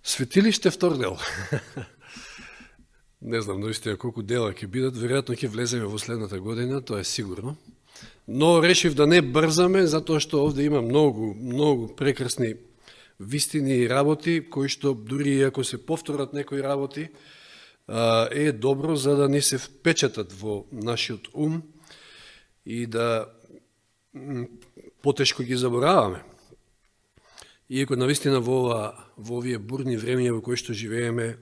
Светилиште втор дел. Не знам наистина колку дела ќе бидат, веројатно ќе влеземе во следната година, тоа е сигурно. Но решив да не брзаме, затоа што овде има многу прекрасни вистини и работи, кои што дури и ако се повторат некои работи, е добро за да не се впечатат во нашиот ум и да потешко ги забораваме. Иако навистина во овие бурни времења во кои што живееме,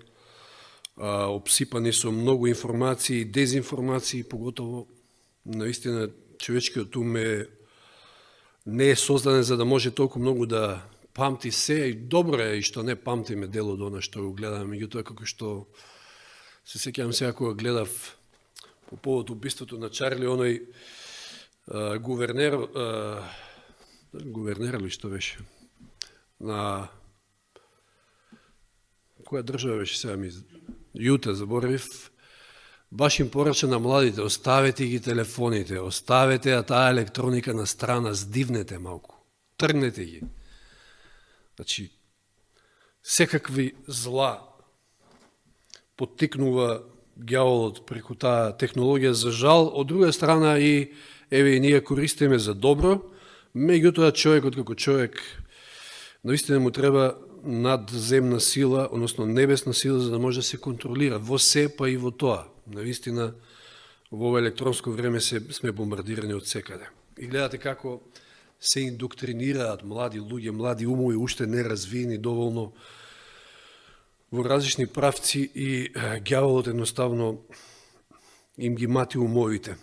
обсипани со многу информации и дезинформации, поготово навистина човечкиот ум не е создаден за да може толку многу да памти се, и добро е и што не памтиме дел од она што го гледаме, меѓутоа како што се сеќавам сега кога гледав по повод убиството на Чарли, оној гувернер ли што беше? На која држава беше сега ми? Јута, заборавив. Баш им порача на младите, оставете ги телефоните, оставете таа електроника на страна, здивнете малку, тргнете ги. Значи, секакви зла поттикнува ѓаволот преку таа технологија, за жал, од друга страна и еве и ние користиме за добро, меѓутоа човекот како човек наистина му треба надземна сила, односно небесна сила, за да може да се контролира во се, па и во тоа. Наистина, во ова електронско време сме бомбардирани од секаде. И гледате како се индоктринираат млади луѓе, млади умови, уште неразвиени доволно во различни правци, и ѓаволот едноставно им ги мати умовите.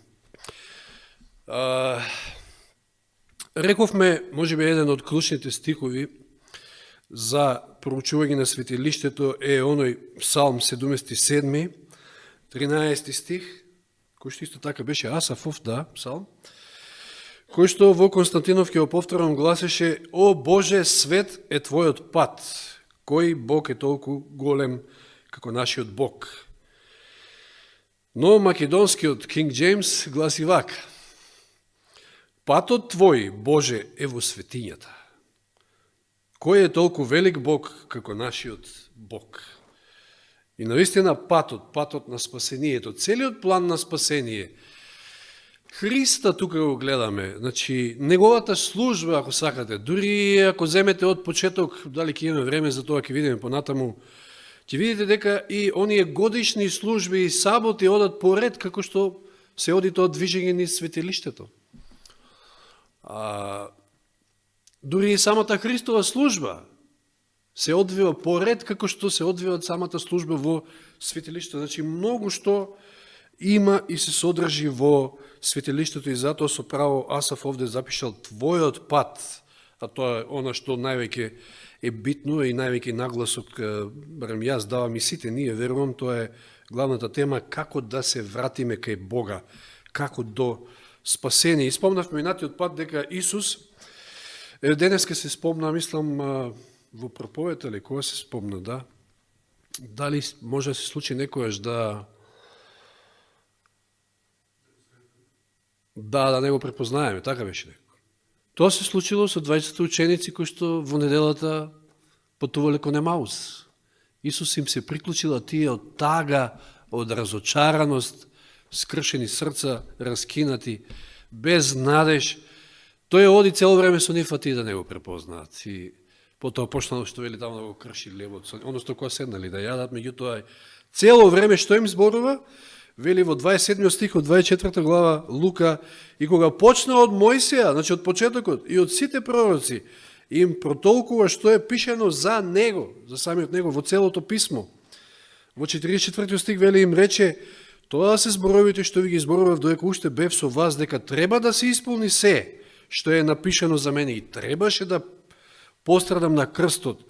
Рековме, можеби еден од клучните стихови за проучување на светилиштето е оној Псалм 77, 13 стих, кој што исто така беше Асафов, да, Псалм, кој што во Константинов ќе го повторам гласеше: О Боже, свет е Твојот пат, кој Бог е толку голем како нашиот Бог. Но македонскиот Кинг Джеймс гласи вака: Патот Твој, Боже, е во светињата. Кој е толку велик Бог како нашиот Бог? И навистина патот на спасението, целиот план на спасение, Христа тука го гледаме, значи неговата служба, ако сакате, дури ако земете од почеток, дали ќе имаме време за тоа, ќе видиме понатаму, ќе видите дека и оние годишни служби и саботи одат поред, како што се оди тоа движење низ светилиштето. Дури и самата Христова служба се одвива поред, како што се одвива самата служба во светилиштето. Значи, многу што има и се содржи во светилиштето, и затоа со право Асаф овде запишал Твојот пат, а тоа е она што највеќе е битно и највеќе нагласок, барем јас давам и сите ние, верувам, тоа е главната тема, како да се вратиме кај Бога, како до спасение. И спомнав минатиот пат дека Исус, денеска се спомна, мислам, во проповед, или кога се спомна, да? Дали може да се случи некојаш да не го препознаеме, така беше некој. Тоа се случило со 20 ученици кои што во неделата патувале кон Емаус. Исус им се приклучила, тие од тага, од разочараност, скршени срца, раскинати, без надеж. Тој оди цело време со нив, а тие да не го препознаат. И потоа почнало што вели таму да го крши лебот, одnosno кога седнали да јадат, меѓутоа цело време што им зборува, вели во 27 стих од 24 глава Лука: и кога почна од Мојсија, значи од почетокот, и од сите пророци, им протолкува што е пишено за него, за самиот него во целото писмо. Во 44 стих вели им рече: тоа се зборовите што ви ги зборував додека уште бев со вас, дека треба да се исполни се што е напишано за мене, и требаше да пострадам на крстот,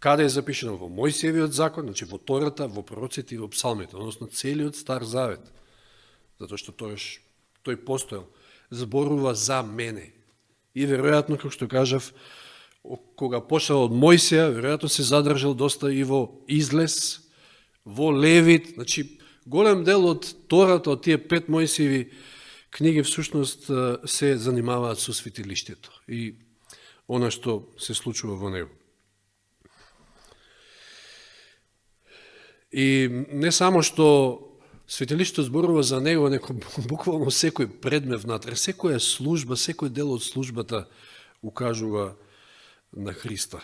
каде е запишено во Мојсиевиот закон, значи во Тората, во пророците и во псалмите, односно целиот Стар Завет, затоа што тој постоел, зборува за мене. И веројатно, како што кажав, кога почнал од Мојсија, веројатно се задржал доста и во Излез, во Левит, значи голем дел од Тората, од тие 5 Мојсиеви книги всушност се занимаваат со светилиштето и она што се случува во него. И не само што светилиштето зборува за него, неко буквално секој предмет внатре, секоја служба, секој дел од службата укажува на Христа.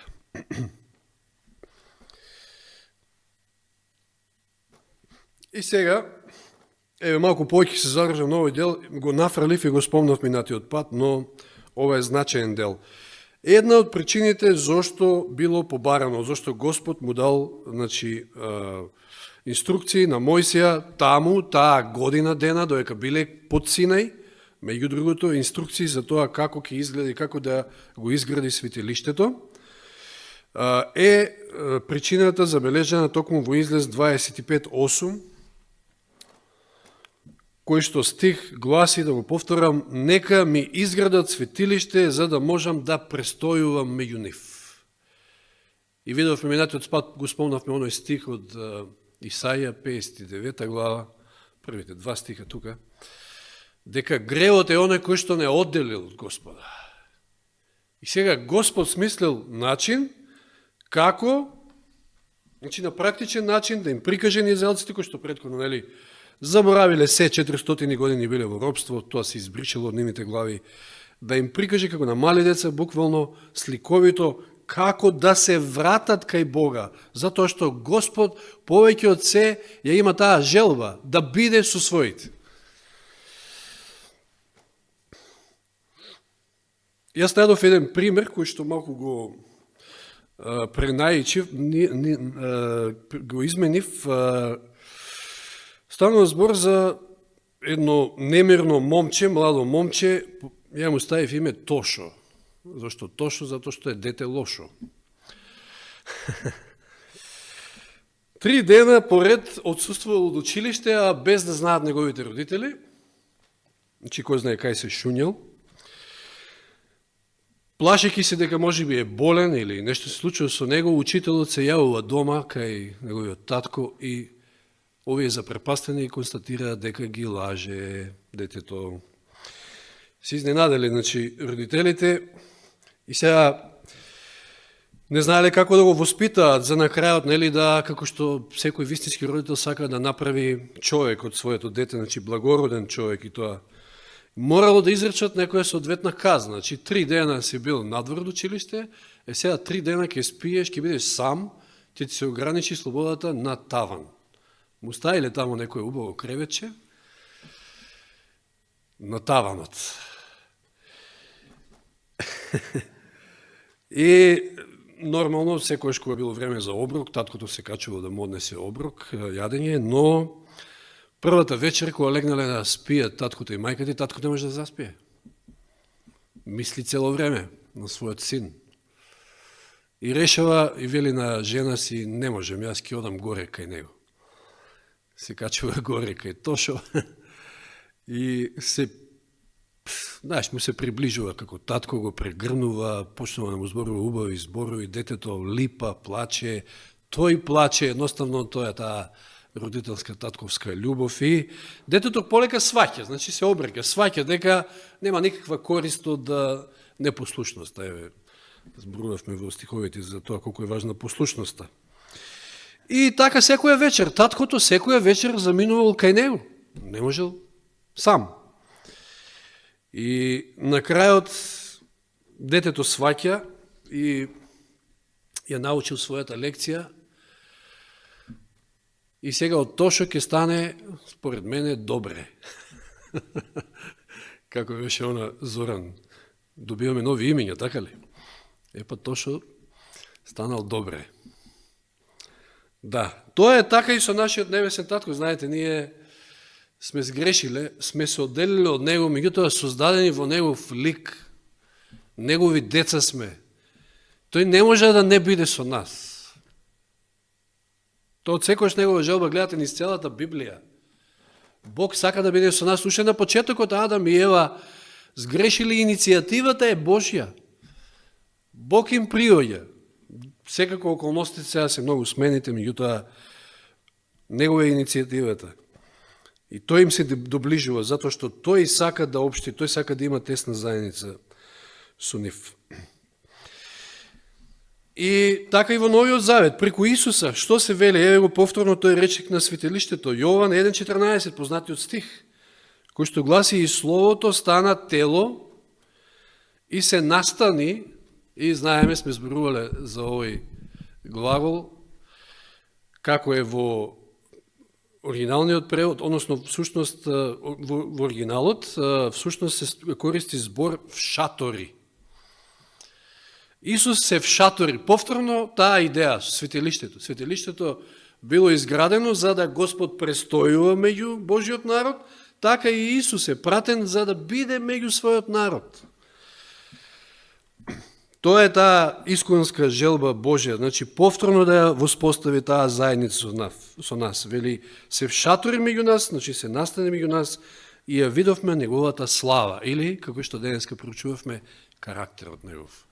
И сега, еве малку повеќе се задржам на овој дел, го нафрлив и го спомнав минатиот пат, но ова е значаен дел. Една од причините зошто било побарано, зошто Господ му дал, значи, инструкции на Мојсија таму, таа година дена, доека биле под Синај, меѓу другото, инструкции за тоа како ќе изгледа и како да го изгради светилиштето, е причината забележана токму во Излез 25:8, кој што стих гласи, да го повторам, нека ми изградат светилиште за да можам да престојувам меѓу нив. И видовме минатиот пат, го спомнавме оној стих од Исаија 59 глава, првите 2 стиха тука, дека гревот е оној кој што не одделил од Господа. И сега Господ смислил начин како, значи на практичен начин да им прикаже на израелците кои што претходно, нели, заборавиле се 400 години биле во робство, тоа се избришало од нивните глави, да им прикаже како на мали деца буквално сликовито како да се вратат кај Бога, затоа што Господ повеќе од се ја има таа желба да биде со своите. Јас најдов еден пример кој што малку го пренаичив, го изменив. Станува збор за едно немирно момче, младо момче, ја му ставив име Тошо. Зошто Тошо? Затоа што е дете лошо. 3 дена поред отсуствувал од училиште, а без да знаат неговите родители. Значи, кој знае кај се шуњал. Плашејќи се дека можеби е болен или нешто се случува со него, учителот се јавува дома кај неговиот татко и овие запрепастени и констатираат дека ги лаже детето. Се изненадели, значи, родителите и сега не знаеле како да го воспитаат за на крајот, нели, да, како што секој вистински родител сака да направи човек од своето дете, значи благороден човек, и тоа морало да изречат некоја соодветна казна. Значи 3 дена си бил надвор од училиште, сега 3 дена ќе спиеш, ќе бидеш сам, ќе ти се ограничи слободата на таван. Му ставиле таму некој убаво креветче на таванот. И нормално, секојаш кога било време за оброк, таткото се качувал да му однесе оброк, јадење, но првата вечер, кога легнале да спијат таткото и мајката, таткото не може да заспие. Мисли цело време на својот син. И решава и вели на жена си, не можем, јас ќе одам горе кај него. Се качува горе кај Тошо и се, знаеш, му се приближува како татко, го прегрнува, почнува да му зборува убави зборови, детето липа, плаче, тој плаче, едноставно тоа е таа родителска татковска љубов и детето полека сваќа, значи се обреќа, сваќа дека нема никаква корист од непослушноста. Еве, зборувавме во стиховите за тоа колку е важна послушноста. И така секоја вечер, таткото секоја вечер заминувал кај него, не можел сам. И на крајот детето сваќа и ја научил својата лекција. И сега од Тошо ќе стане, според мене, добре. Како беше она Зоран. Добиваме нови имиња, така ли? Епа Тошо станал добре. Да, тоа е така и со нашиот небесен татко. Знаете, ние сме сгрешиле, сме се одделили од него, меѓутоа создадени во негов лик. Негови деца сме. Тој не може да не биде со нас. Тоа од секојаш негова желба, гледате низ целата Библија. Бог сака да биде со нас. Уште на почетокот Адам и Ева сгрешили, иницијативата е Божја. Бог им приоѓа. Секако околностите сега се многу смените, меѓутоа негова е иницијативата. И тој им се доближува, затоа што тој сака да општи, тој сака да има тесна заедница со нив. И така и во Новиот Завет, преку Исуса, што се вели, еве го повторно тој речник на светилиштето, Јован 1.14, познатиот стих, кој што гласи: и Словото стана тело и се настани, и знаеме, сме зборувале за овој глагол, како е во оригиналниот превод, односно всушност во оригиналот, всушност се користи збор вшатори. Исус се вшатори. Повторно таа идеја, светилиштето. Светилиштето било изградено за да Господ престојува меѓу Божиот народ, така и Исус е пратен за да биде меѓу својот народ. Тоа е таа исконска желба Божја, значи повторно да ја воспостави таа заедница со нас. Вели, се вшатори меѓу нас, значи се настане меѓу нас и ја видовме неговата слава, или, како што денеска проучувавме, карактерот негов.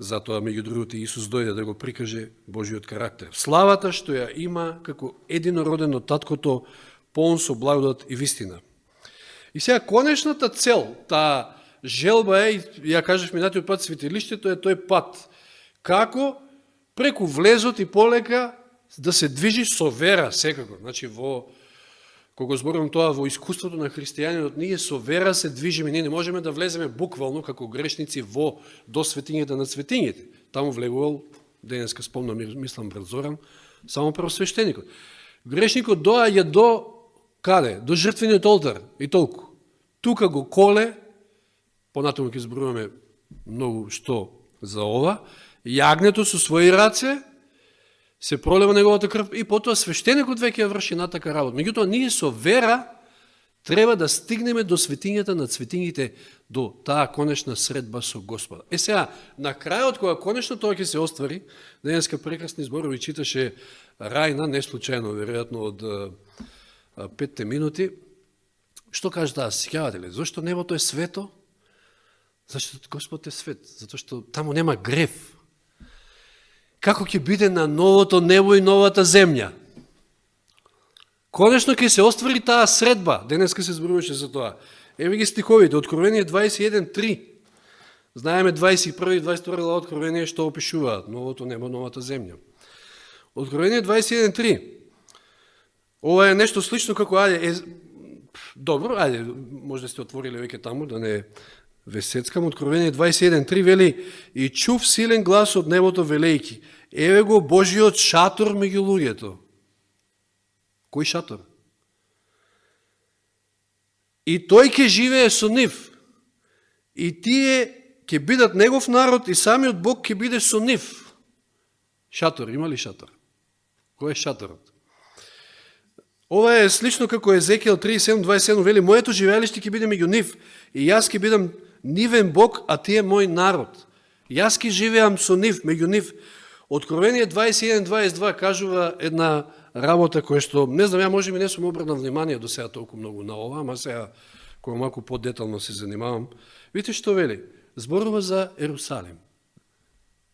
Затоа, меѓу другото, Исус дојде да го прикаже Божиот карактер. Славата што ја има како единороден од Таткото, полн со благодат и вистина. И сега конечната цел, таа желба е, ја кажав минатиот пат, светилиштето е тој пат. Како преку влезот и полека да се движи со вера, секако. Значи, кога зборувам тоа во искуството на христијанинот, ние со вера се движиме, ние не можеме да влеземе буквално како грешници до светињата на светињите. Таму влегувал, денеска спомнам, мислам брат Зоран, само првосвештеникот. Грешникот доаѓа до каде? До жртвениот олтар и толку. Тука го коле, понатаму ќе зборуваме многу што за ова, јагнето со своји раце се пролива неговата крв и потоа свештеникот веќе ја врши натака работа. Меѓутоа, ние со вера треба да стигнеме до светињата на светињите, до таа конечна средба со Господа. Сега, на крајот, кога конечно тоа ќе се оствари, денеска прекрасни зборови читаше Рајна, не случајно, веројатно од 5 минути, што каже таа, сеќавате ли? Зошто небото е свето? Зашто Господ е свет? Затоа што таму нема грев. Како ќе биде на новото небо и новата земја? Конечно ќе се оствари таа средба. Денеска се зборуваше за тоа. Еве ги стиховите, Откровение 21.3. Знаеме 21 и 22 глава Откровение што опишуваат новото небо, новата земја. Откровение 21.3. Ова е нешто слично како добро, може да сте отворили веќе таму, да не весецкам. Откровение 21.3 вели: и чув силен глас од небото велејки: еве го Божиот шатор меѓу луѓето. Кој шатор? И тој ќе живее со нив. И тие ќе бидат негов народ и самиот Бог ќе биде со нив. Шатор, има ли шатор? Кој е шаторот? Ова е слично како Езекиел 37.27 вели: моето живеалиште ќе биде меѓу нив и јас ќе бидам нивен Бог, а тие мој народ. Јас ќе живеам со нив, меѓу нив. Откровение 21.22 кажува една работа која што, не знам, ја може би не сум обрнал внимание до сега толку многу на ова, ама сега, кога малку подетално се занимавам, видите што вели? Зборува за Ерусалим.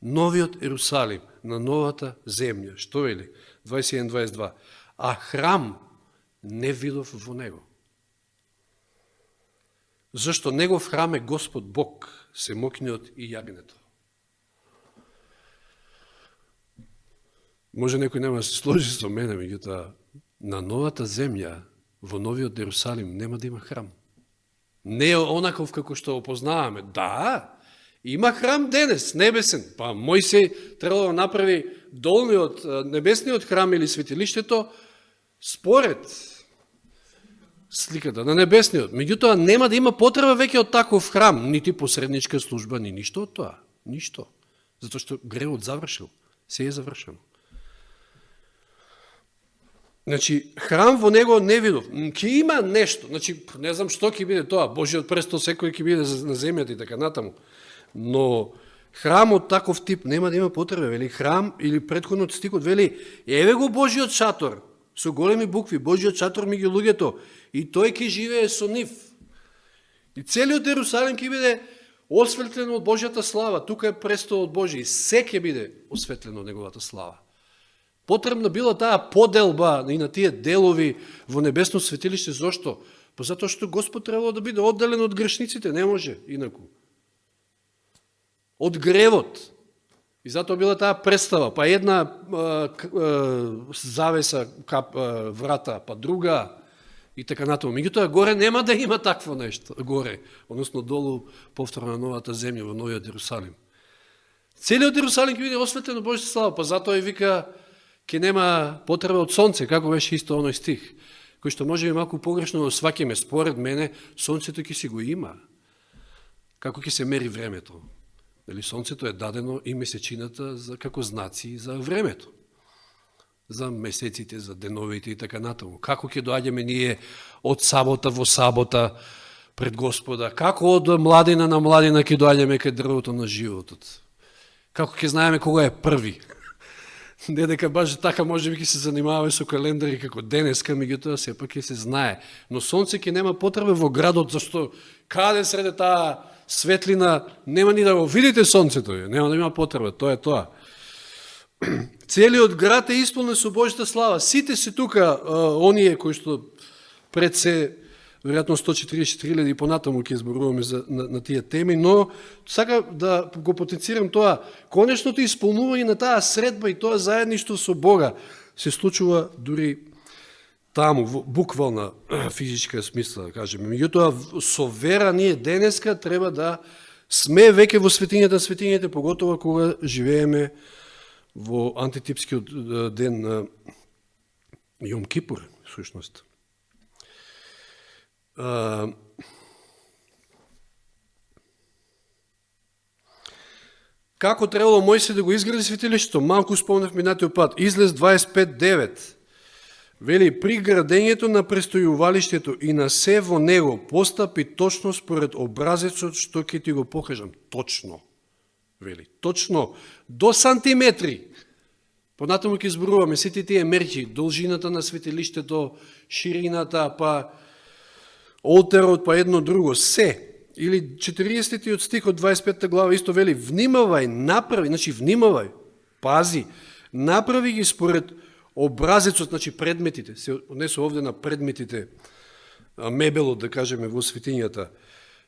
Новиот Ерусалим, на новата земја. Што вели? 21.22. А храм не видов во него. Зашто негов храм е Господ Бог, семокниот и јагнето. Може некој нема да се сложи со мене, меѓутоа, на новата земја, во новиот Ерусалим, нема да има храм. Не е онаков како што опознаваме. Да, има храм денес, небесен. Па Мојсей требало да направи долниот, небесниот храм или светилиштето според сликата на небесниот. Меѓутоа, нема да има потреба веќе од таков храм, нити посредничка служба, ни ништо од тоа. Ништо. Затоа што гревот завршил. Се е завршено. Значи, храм во него не видов. Ке има нешто. Значи, не знам што ќе биде тоа. Божиот престол секој ќе биде на земјата и така натаму. Но храм од таков тип нема да има потреба. Вели храм, или претходниот стихот вели: еве го Божиот шатор, со големи букви, Божиот шатор меѓу луѓето, и тој ќе живее со нив. И целиот Ерусалим ќе биде осветлен од Божјата слава. Тука е престолот Божи, и се ќе биде осветлено од неговата слава. Потребна била таа поделба и на тие делови во небесно светилиште. Зошто? Па затоа што Господ требало да биде одделен од грешниците, не може инаку. Од гревот. И затоа била таа представа, па една завеса, врата, па друга, и така натаму. Меѓутоа, горе нема да има такво нешто, горе, односно долу, повторно на новата земја, во новиот Јерусалим. Целиот Јерусалим ќе биде осветлен од Божјата слава, па затоа и вика, ќе нема потреба од сонце, како беше исто оној стих, кој што може би малку погрешно да сваќаме, според мене, сонцето ќе си го има. Како ќе се мери времето? Дали сонцето е дадено и месечината како знаци за времето, за месеците, за деновите и така натаму. Како ќе доаѓаме ние од сабота во сабота пред Господа? Како од младина на младина ќе доаѓаме кај дрвото на животот? Како ќе знаеме кога е први? Не дека баш така може би ќе се занимаваме со календари како денеска, меѓутоа сепак ќе се знае. Но сонце ќе нема потреба во градот, зашто каде среде таа светлина, нема ни да го видите сонцето, нема да има потреба, тоа е тоа. Целиот град е исполнен со Божјата слава. Сите се тука, оние кои што пред се, веројатно 143.000 и понатаму ќе зборуваме на тие теми, но сака да го потенцирам тоа, конечното исполнување на таа средба и тоа заедништво со Бога се случува дури таму, буквална физичка смисла, да кажеме. Меѓутоа, со вера ние денеска треба да сме веќе во светињата светињите, поготово кога живееме во антитипскиот ден на Јом Кипур, всушност. Како требало Мојсе да го изгради светилиштето? Малку спомнав минатиот пат. Излез 25.9. Вели, при градењето на престојувалиштето и на се во него постапи точно според образецот што ќе ти го покажам. Точно. Вели, точно. До сантиметри. Понатаму ќе зборуваме сите тие мерки, должината на светилиштето, ширината, па олтерот, па едно друго, се. Или 40 стих од 25 глава исто вели, внимавај, направи, значи внимавај, пази, направи ги според образецот, значи предметите, се однесува овде на предметите, мебелот, да кажеме, во светињата,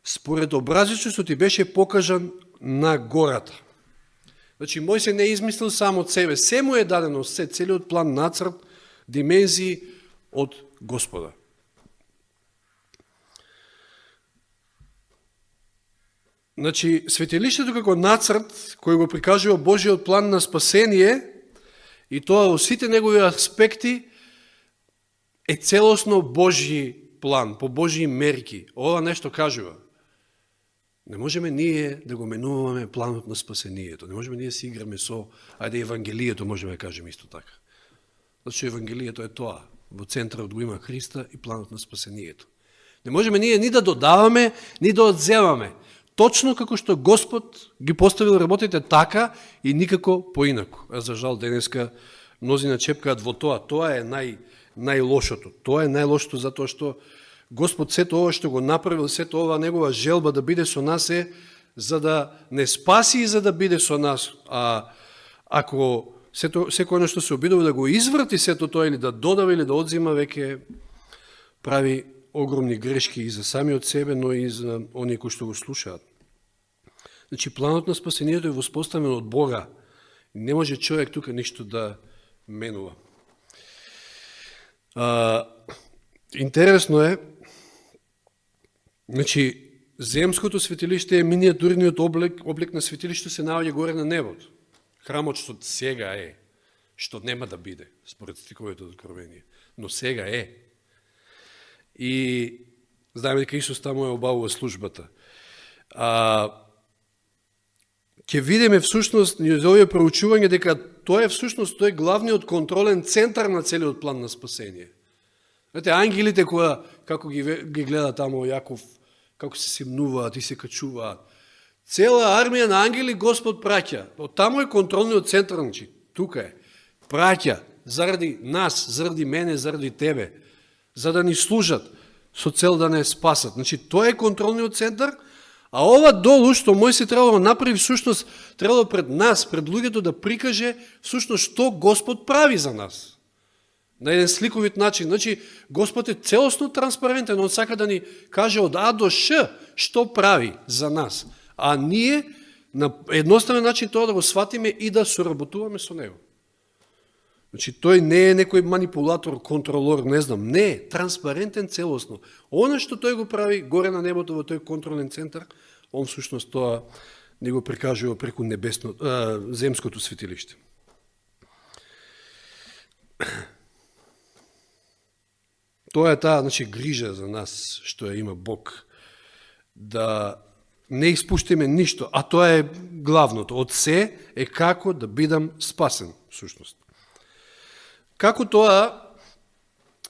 според образецот што ти беше покажан на гората. Значи, Мојсе не измислил само од себе, се му е дадено, се, целиот план, нацрт, димензии од Господа. Значи, светилиштето како нацрт, кој го прикажува Божиот план на спасение, и тоа во сите негови аспекти е целосно Божи план, по Божи мерки. Ова нешто кажува. Не можеме ние да го менуваме планот на спасението. Не можеме ние да си играме со, ајде Евангелието, можеме да кажеме исто така. Зато Евангелието е тоа. Во центарот го има Христа и планот на спасението. Не можеме ние ни да додаваме, ни да одземаме. Точно како што Господ ги поставил работите така и никако поинако. А за жал денеска мнозина чепкаат во тоа. Тоа е најлошото. Тоа е најлошото затоа што Господ сето ова што го направил, сето ова негова желба да биде со нас е за да не спаси и за да биде со нас. А ако секој нешто се обидува да го изврати сето тоа или да додава или да одзима, веќе прави огромни грешки и за самиот себе, но и за оние кои што го слушаат. Значи, планот на спасението е воспоставен од Бога. Не може човек тука ништо да менува. Интересно е, значи, земското светилиште е миниатурниот облик на светилиште се наоѓа горе на небото. Храмот што сега е, што нема да биде, според стиховите од Откровение, но сега е. И знаеме дека Исус таму е обавува службата. Ќе видиме всушност низ овие проучување дека тоа е всушност тој главниот контролен центар на целиот план на спасение. Знаете, ангелите како ги гледа таму Јаков, како се симнуваат и се качуваат. Цела армија на ангели Господ праќа. Од таму е контролниот центар, значи, тука е. Праќа заради нас, заради мене, заради тебе, за да ни служат со цел да не спасат. Значи, тоа е контролниот центар, а ова долу што Мојсе требало да направи всушност, требало пред нас, пред луѓето да прикаже всушност што Господ прави за нас. На еден сликовит начин. Значи, Господ е целосно транспарентен, он сака да ни каже од А до Ш што прави за нас. А ние на едноставен начин тоа да го сватиме и да соработуваме со него. Значи, тој не е некој манипулатор, контролор, не знам, не е транспарентен целосно. Оно што тој го прави горе на небото во тој контролен центар, он всушност тоа не го прикажува преку земското светилиште. Тоа е таа, значи, грижа за нас што ја има Бог, да не испуштиме ништо, а тоа е главното. Од се е како да бидам спасен, всушност. Како тоа,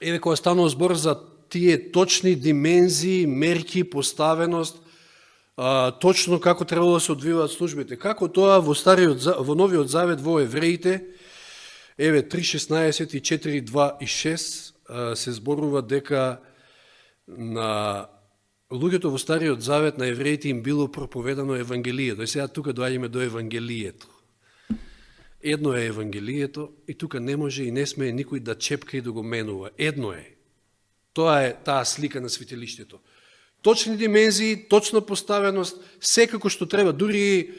еве кога станува збор за тие точни димензии, мерки, поставеност, точно како требало да се одвиваат службите. Како тоа во Новиот Завет во Евреите, еве 3:16 и 4:2 и 6 се зборува дека на луѓето во Стариот Завет на евреите им било проповедано Евангелието. И сега тука доаѓаме до Евангелието. Едно е Евангелието и тука не може и не смее никој да чепка и да го менува. Едно е. Тоа е таа слика на светилиштето. Точни димензии, точна поставеност, секако што треба. Дури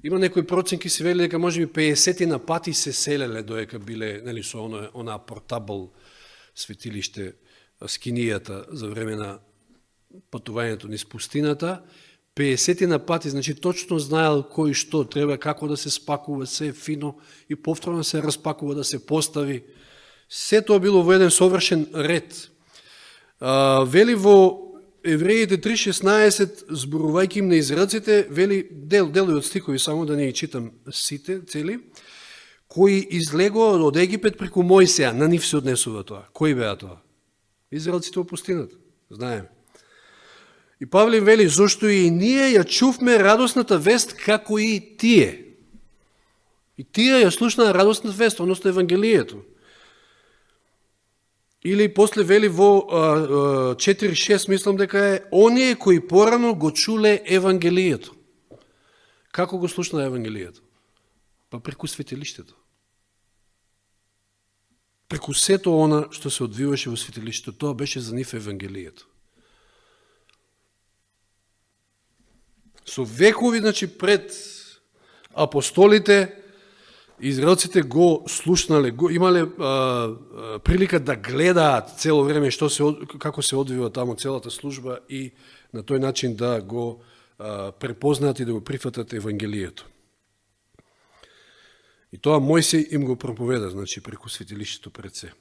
има некои проценки се вели дека можеби 50 на пати се селеле доека биле, нели, со онаа портабл светилиште, скинијата за време на патувањето низ пустината. 50 на пати, значи точно знаел кој што треба, како да се спакува, се фино и повторно се распакува, да се постави. Се тоа било во еден совршен ред. Вели во Евреите 3:16, зборувајќи им на израелците, вели дели од стихови, само да не ги читам сите цели, кои излегува од Египет преку Мојсеја, на нив се однесува тоа. Кои беа тоа? Израелците во пустината, знаеме. И Павле вели, зашто и ние ја чувме радосната вест како и тие. И тие ја слушнаа радосната вест, односно Евангелието. Или после вели во 4:6, мислам дека е, оние кои порано го чуле Евангелието. Како го слушнаа Евангелието? Па преку светилиштето. Преку сето она што се одвиваше во светилиштето, тоа беше за нив Евангелието. Со векови, значи, пред апостолите, израелците го слушнале, имале прилика да гледаат цело време како се одвива таму целата служба и на тој начин да го препознаат и да го прифатат Евангелието. И тоа Мојсей им го проповеда, значи, преку светилиштето пред се.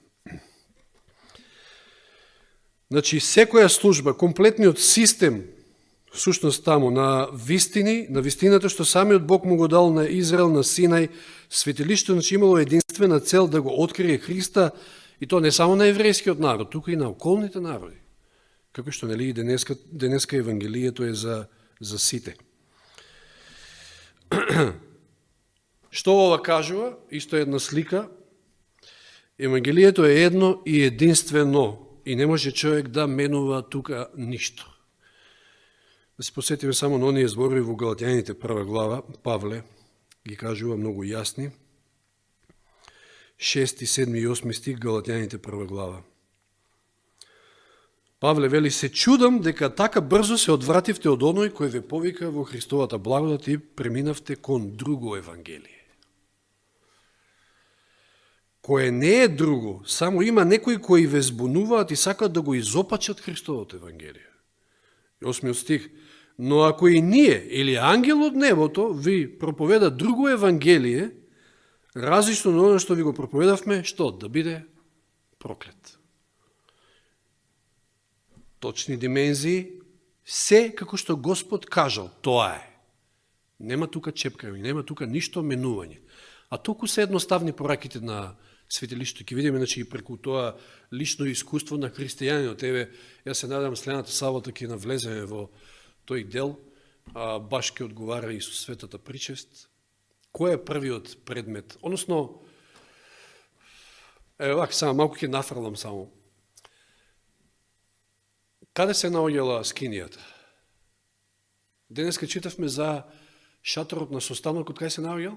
Значи, секоја служба, комплетниот систем, всушност таму, на вистината што самиот Бог му го дал на Израел, на Синај, светилиштето, значи, имало единствена цел да го открие Христа, и то не само на еврејскиот народ, тука и на околните народи. Како што, нели, денеска Евангелието е за сите. Што ова кажува? Исто една слика. Евангелието е едно и единствено и не може човек да менува тука ништо. Да се посетиме само на оние зборови во Галатјаните 1 глава, Павле ги кажува многу јасни. 6, 7 и 8 стих, Галатјаните 1 глава. Павле вели, се чудам дека така брзо се одвративте од оној кој ве повика во Христовата благодат и преминавте кон друго Евангелие. Кое не е друго, само има некои кои ве збунуваат и сакат да го изопачат Христовото Евангелие. 8 стих. Но ако и ние, или ангел од небото, ви проповеда друго Евангелие, различно на оно што ви го проповедавме, што? Да биде проклет. Точни димензии, се како што Господ кажал, тоа е. Нема тука чепкање, нема тука ништо менување. А толку се едноставни пораките на светилиштето. Ке видиме, значи, и преку тоа лично искуство на христијанинот. Еве, јас се надам следната сабота ќе навлеземе во тој дел, баш ќе одговара и со светата причест. Кој е првиот предмет? Односно, вака, само малку ќе нафрлам само. Каде се наоѓала скинијата? Денеска читавме за шаторот на состанокот, кај се наоѓал?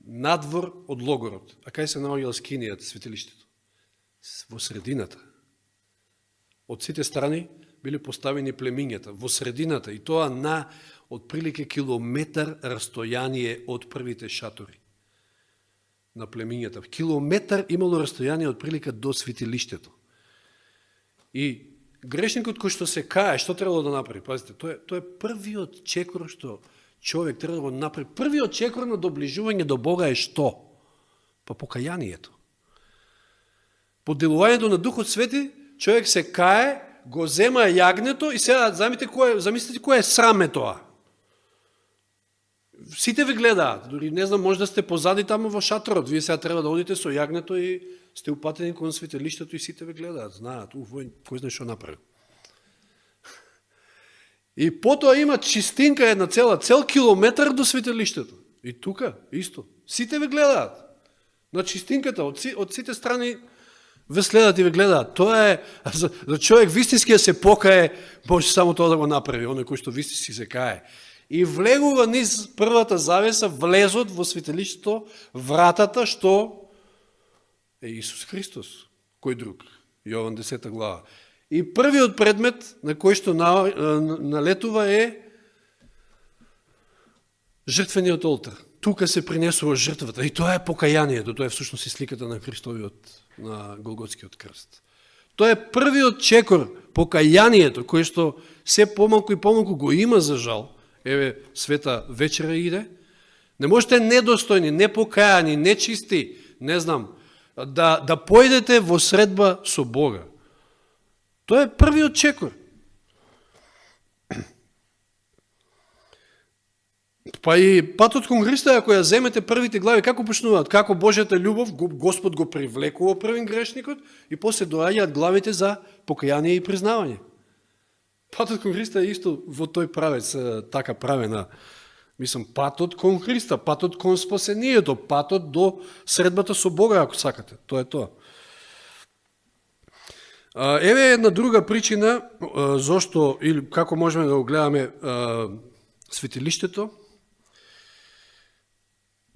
Надвор од логорот. А кај се наоѓала скинијата, светилиштето? Во средината. Од сите страни били поставени племињата во средината, и тоа на отприлike километар растојание од првите шатори на племињата. Километар имало растојание отприлike до светилиштето. И грешникот кој што се кае, што требало да направи? Пазите, тоа е првиот чекор што човек треба да го направи. Првиот чекор на доближување до Бога е што? Па покајанието. По делувањето на Духот Свети, човек се кае, го зема јагнето и сега замислите кој е сраме тоа. Сите ви гледаат, дори не знам, може да сте позади таму во шаторот, вие сега треба да одите со јагнето и сте упатени кон светилиштето и сите ви гледаат, знаат, кој знае што направи. И потоа има чистинка една цел километар до светилиштето. И тука, исто, сите ви гледаат. На чистинката, од сите страни ве следат и ве гледаат. Тоа е, за човек вистински да се покае, може само тоа да го направи, оној кој што вистински се кае. И влегува низ првата завеса, влезот во светилиштето, вратата, што е Исус Христос. Кој друг? Јован 10 глава. И првиот предмет на кој што налетува е жртвениот олтар. Тука се принесува жртвата. И тоа е покајанието. Тоа е всушност и сликата на Христовиот, на Голготскиот крст. Тоа е првиот чекор, покајанието, кој што се помалку и помалку го има за жал. Еве, света вечера иде. Не можете недостојни, непокајани, нечисти, не знам, да појдете во средба со Бога. Тоа е првиот чекор. Па и патот кон Христа, ако ја земете првите глави, како почнуваат? Како Божјата љубов, Господ го привлекува првин грешникот и после доаѓаат главите за покаяние и признавање. Патот кон Христа е исто во тој правец, така правена. Мислам, патот кон Христа, патот кон спасението, патот до средбата со Бога, ако сакате. Тоа е тоа. Еве една друга причина, зошто, или како можеме да го гледаме светилиштето.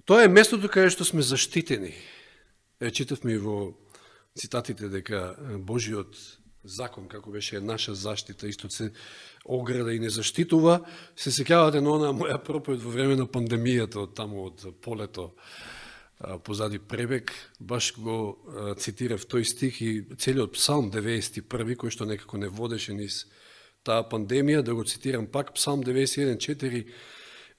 Тоа е местото каде што сме заштитени. Читавме и во цитатите дека Божиот закон, како беше наша заштита, исто се ограда и не заштитува. Се сеќавате на онаа моја проповед во време на пандемијата, од таму од полето, позади Пребег, баш го цитирав тој стих и целиот Псалм 91, кој што некако не водеше низ таа пандемија, да го цитирам пак, Псалм 91:4,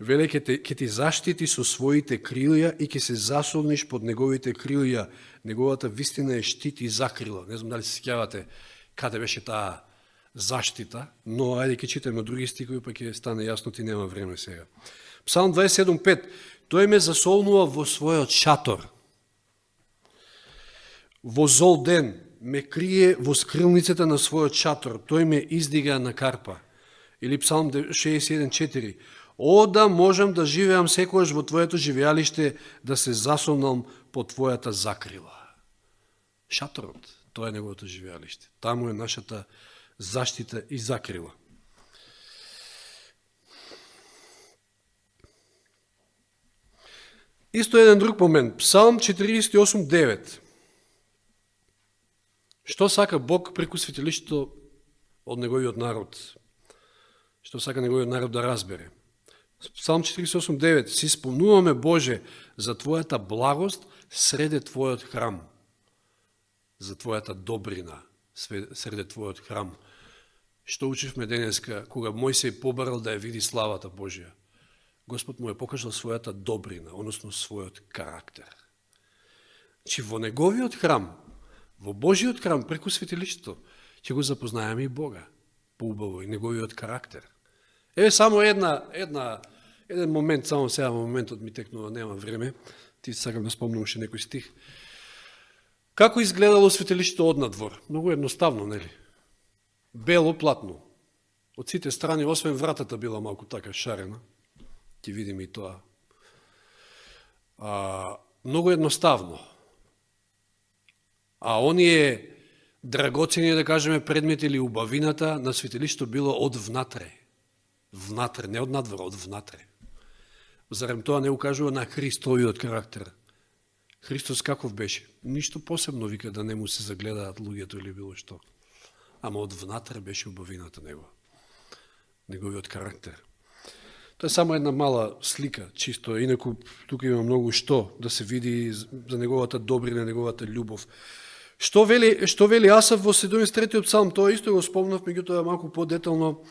веле ќе ти заштити со своите крилја и ќе се засолниш под неговите крилја. Неговата вистина е штит и закрила. Не знам дали се сеќавате каде беше таа заштита, но ајде ќе читаме други стихови, па ќе стане јасно, ти нема време сега. Псалм 27:5. Тој ме засолнува во својот шатор. Во зол ден ме крие во скрилницата на својот шатор. Тој ме издига на карпа. Или Псалм 61:4. О, да можам да живеам секојаш во Твоето живеалиште, да се засолнам по Твојата закрила. Шаторот, тоа е неговото живеалиште. Таму е нашата заштита и закрила. Исто еден друг момент. Псалм 48:9. Што сака Бог преку светилиштето од неговиот народ? Што сака неговиот народ да разбере? Псалм 48:9. Си спомнуваме, Боже, за Твојата благост среде Твојот храм. За Твојата добрина среде Твојот храм. Што учивме денеска, кога Мојсей побарал да ја види славата Божја? Господ му е покажал својата добрина, односно својот карактер. Че во неговиот храм, во Божиот храм, преку светилиштето, ќе го запознаеме и Бога, поубаво и неговиот карактер. Еве само еден момент, само сега моментот ми текнува, нема време, ти сакам да спомнам уште некој стих. Како изгледало светилиштето од надвор? Многу едноставно, нели? Бело платно. Од сите страни, освен вратата била малку така шарена. Ќе видиме и тоа. Многу едноставно. А оние драгоцени, да кажеме, предмети или убавината на светилиштето било од внатре. Внатре, не од надвор, од внатре. Зарем тоа не укажува на Христовиот карактер. Христос каков беше? Ништо посебно, вика, да не му се загледаат луѓето или било што. ама од внатре беше убавината негова, неговиот карактер. Тоа е само една мала слика, чисто, инаку тука има многу што да се види за неговата добрина, неговата љубов. Што вели Асав во 73-тиот псалм, тоа исто го спомнав, меѓутоа малку подетално,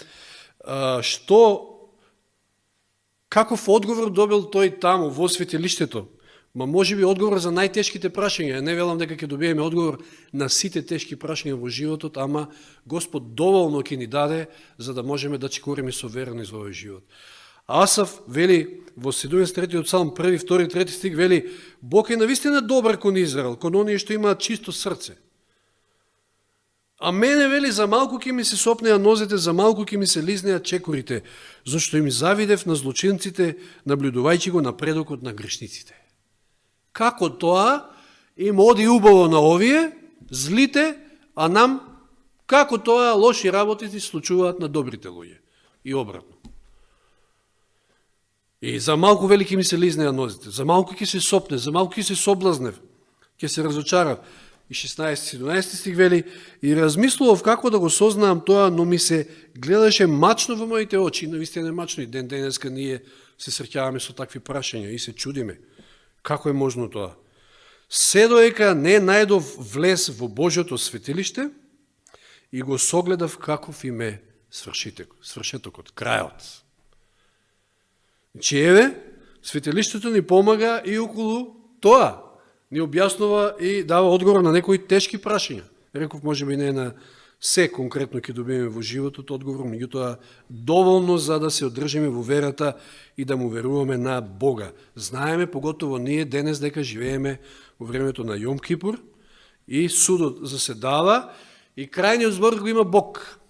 каков одговор добил тој таму во светилиштето? Ма може би одговор за најтешките прашања. Не велам дека ќе добиеме одговор на сите тешки прашања во животот, ама Господ доволно ќе ни даде за да можеме да чекориме со вера низ овој живот. Асав вели во 73-тиот псалм, 1, 2, 3 стих, вели: Бог е навистина добар кон Израел, кон оние што имаат чисто срце. А мене, вели, за малку ќе ми се сопнеа нозете, за малку ќе ми се лизнеа чекорите, зашто им завидев на злочинците, наблюдувајќи го напредокот на грешниците. Како тоа им оди убаво на овие, злите, а нам, како тоа лоши работи се случуваат на добрите луѓе. И обратно. И за малку, вели, ќе ми се лизнеа нозите, за малку ќе се сопне, за малку ќе се соблазнев, ќе се разочарав. И 16-17 стих вели: И размислував како да го сознаам тоа, но ми се гледаше мачно во моите очи. Навистина мачно, и ден денеска ние се среќаваме со такви прашања и се чудиме. Како е можно тоа? Се доека не најдов влез во Божјото светилиште и го согледав каков им е свршетокот, крајот. Значи, еве, светилиштето ни помага и околу тоа. Ни објаснува и дава одговор на некои тешки прашања. Реков, може би не на се конкретно ќе добиеме во животот одговор, меѓутоа доволно за да се одржиме во верата и да му веруваме на Бога. Знаеме, поготово ние денес, дека живееме во времето на Јом Кипур и судот заседава и крајниот збор го има Бог.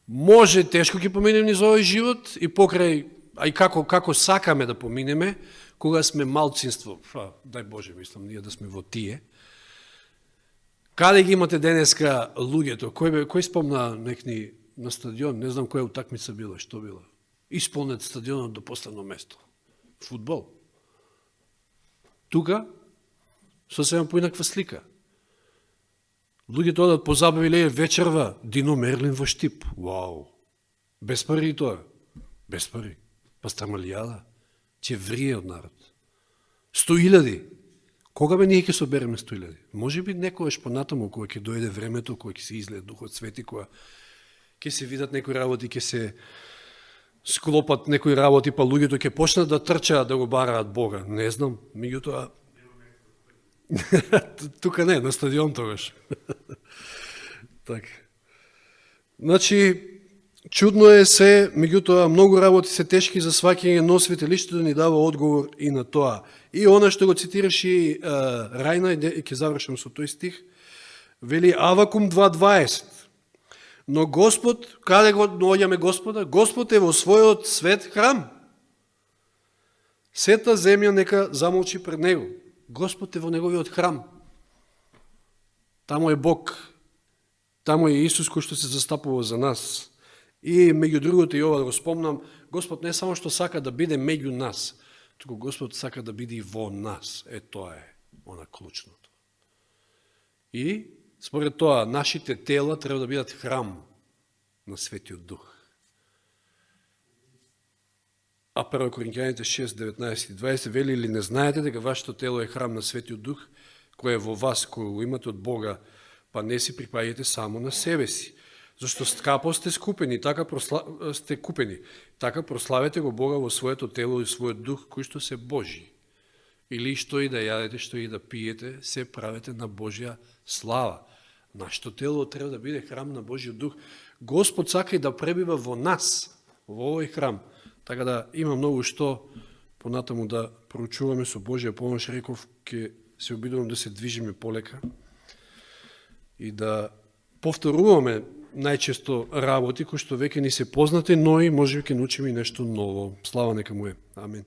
Може тешко ќе поминеме низ овој живот и покрај, а и како сакаме да поминеме, кога сме малцинство, дај Боже, мислам, ние да сме во тие. Каде ги имате денеска луѓето? Кој спомна некни на стадион? Не знам која утакмица била, што била. Исполнет стадионот до последно место. Фудбал. Тука, сосема поинаква слика. Луѓето одат по забави, леје вечерва, Дино Мерлин во Штип. Вау! Без пари и тоа. Без пари. Па страмалијада. Ќе врие од народ. 100.000. Кога бе ние ќе собереме 100.000? Може би некојаш понатаму, кога ќе дојде времето, кога ќе се излее Духот Свети, кога ќе се видат некои работи, ќе се склопат некои работи, па луѓето ќе почнат да трчаат да го бараат Бога. Не знам, меѓутоа тука не, на стадион тогаш. Така. Значи, чудно е се, меѓутоа многу работи се тешки за сваќање, но светилиштето ни дава одговор и на тоа. И она што го цитираш и Рајна, и ќе завршам со тој стих, вели Авакум 2.20. Но Господ, каде го наоѓаме Господа? Господ е во својот свет храм. Сета земја нека замолчи пред него. Господ е во неговиот храм. Таму е Бог. Таму е Исус кој што се застапува за нас. И меѓу другото и ова да го спомнам, Господ не само што сака да биде меѓу нас, туку Господ сака да биде и во нас. Тоа е она клучното. И според тоа, нашите тела треба да бидат храм на Светиот Дух. А 1 Коринќаните 6, 19 и 20 вели: или не знаете дека вашето тело е храм на Светиот Дух, кој е во вас, кој го имате од Бога, па не си припаѓате само на себе си. Зашто скапо сте купени, така прославете го Бога во своето тело и својот дух, кои што се Божи. Или што и да јадете, што и да пиете, се правете на Божја слава. Нашето тело треба да биде храм на Божјиот дух. Господ сака и да пребива во нас, во овој храм. Така да има многу што понатаму да проучуваме со Божја помош. Реков, ќе се обидувам да се движиме полека и да повторуваме најчесто работи кои што веќе ни се познати, но и може би ќе научиме и нешто ново. Слава нека му е. Амин.